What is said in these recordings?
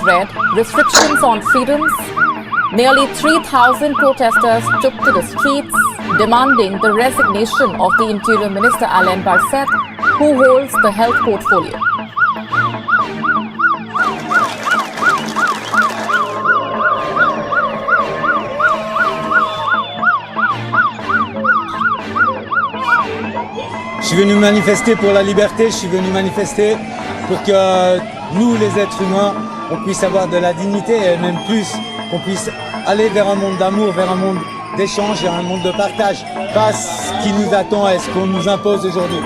read restrictions on freedoms, nearly 3,000 protesters took to the streets demanding the resignation of the Interior Minister Alain Berset, who holds the health portfolio. Je suis venu manifester pour la liberté, je suis venu manifester pour que nous, les êtres humains, on puisse avoir de la dignité et même plus, qu'on puisse aller vers un monde d'amour, vers un monde d'échange et un monde de partage, pas ce qui nous attend et ce qu'on nous impose aujourd'hui.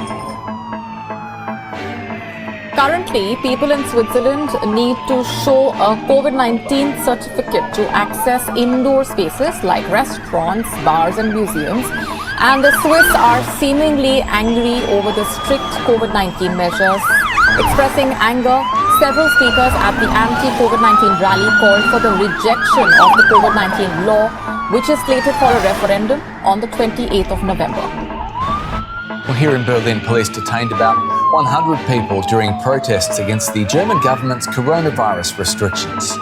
Currently, people in Switzerland need to show a COVID-19 certificate to access indoor spaces like restaurants, bars and museums. And the Swiss are seemingly angry over the strict COVID-19 measures. Expressing anger, several speakers at the anti-COVID-19 rally called for the rejection of the COVID-19 law, which is slated for a referendum on the 28th of November. Well, here in Berlin, police detained about 100 people during protests against the German government's coronavirus restrictions.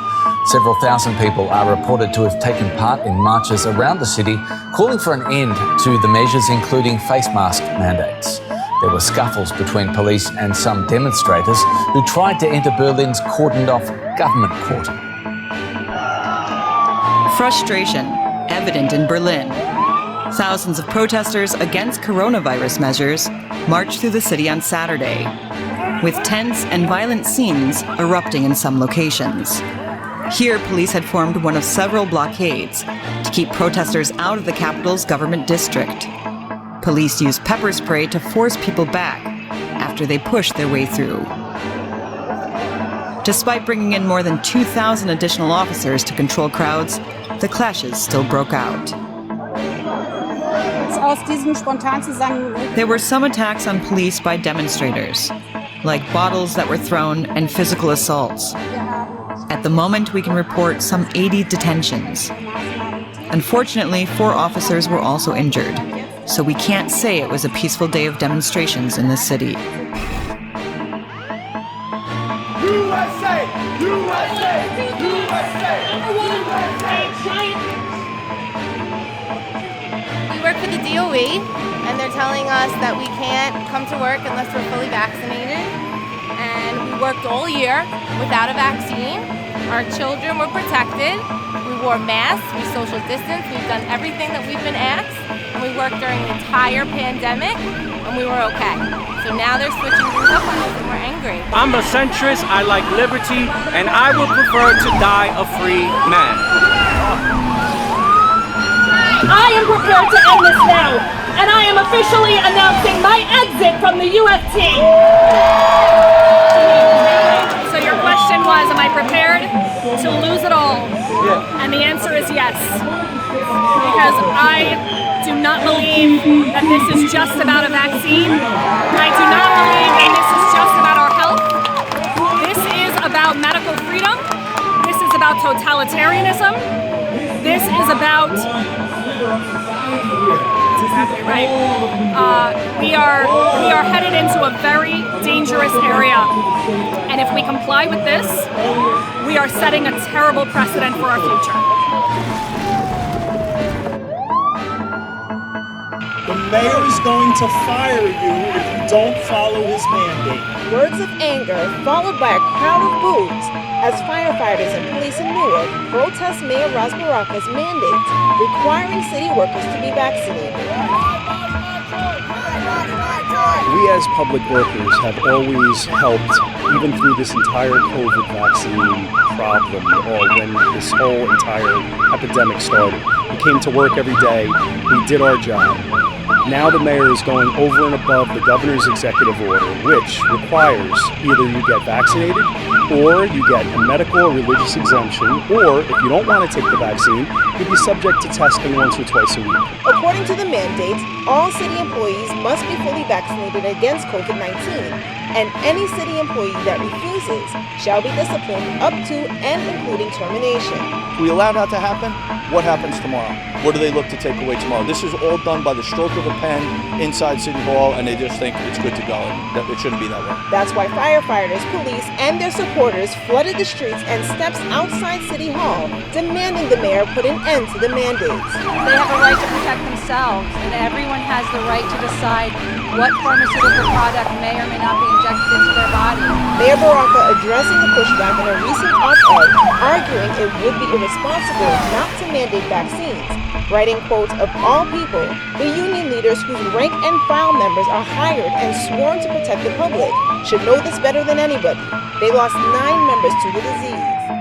Several thousand people are reported to have taken part in marches around the city, calling for an end to the measures, including face mask mandates. There were scuffles between police and some demonstrators who tried to enter Berlin's cordoned-off government quarter. Frustration evident in Berlin. Thousands of protesters against coronavirus measures marched through the city on Saturday, with tense and violent scenes erupting in some locations. Here, police had formed one of several blockades to keep protesters out of the capital's government district. Police used pepper spray to force people back after they pushed their way through. Despite bringing in more than 2,000 additional officers to control crowds, the clashes still broke out. There were some attacks on police by demonstrators, like bottles that were thrown and physical assaults. At the moment, we can report some 80 detentions. Unfortunately, 4 officers were also injured, so we can't say it was a peaceful day of demonstrations in the city. USA! USA! USA! We work for the DOE, and they're telling us that we can't come to work unless we're fully vaccinated. And we worked all year without a vaccine. Our children were protected. We wore masks, we social distanced, we've done everything that we've been asked, and we worked during the entire pandemic, and we were okay. So now they're switching things up on us, and we're angry. I'm a centrist, I like liberty, and I would prefer to die a free man. I am prepared to end this now, and I am officially announcing my exit from the UFC. So your question was, am I prepared to lose it all? Yeah. And the answer is yes. Because I do not believe that this is just about a vaccine. I do not believe that this is just about our health. This is about medical freedom. This is about totalitarianism. This is about... Exactly right. We are headed into a very dangerous area, and if we comply with this, we are setting a terrible precedent for our future. The mayor is going to fire you if you don't follow his mandate. Words of anger followed by a crowd of boos as firefighters and police in Newark protest Mayor Ras Baraka's mandate requiring city workers to be vaccinated. We as public workers have always helped, even through this entire COVID vaccine problem, or when this whole entire epidemic started. We came to work every day, we did our job. Now the mayor is going over and above the governor's executive order, which requires either you get vaccinated, or you get a medical or religious exemption, or if you don't want to take the vaccine, you'll be subject to testing once or twice a week. According to the mandate, all city employees must be fully vaccinated against COVID-19, and any city employee that refuses shall be disciplined up to and including termination. If we allow that to happen, what happens tomorrow? What do they look to take away tomorrow? This is all done by the stroke of a pen inside City Hall, and they just think it's good to go, and that it shouldn't be that way. That's why firefighters, police, and their support supporters flooded the streets and steps outside City Hall, demanding the mayor put an end to the mandates. They have a right to protect themselves, and everyone has the right to decide what pharmaceutical product may or may not be injected into their body. Mayor Baraka addressing the pushback in a recent op-ed, arguing it would be irresponsible not to mandate vaccines, writing, quote, "Of all people, the union leaders whose rank and file members are hired and sworn to protect the public should know this better than anybody. They lost 9 members to the disease."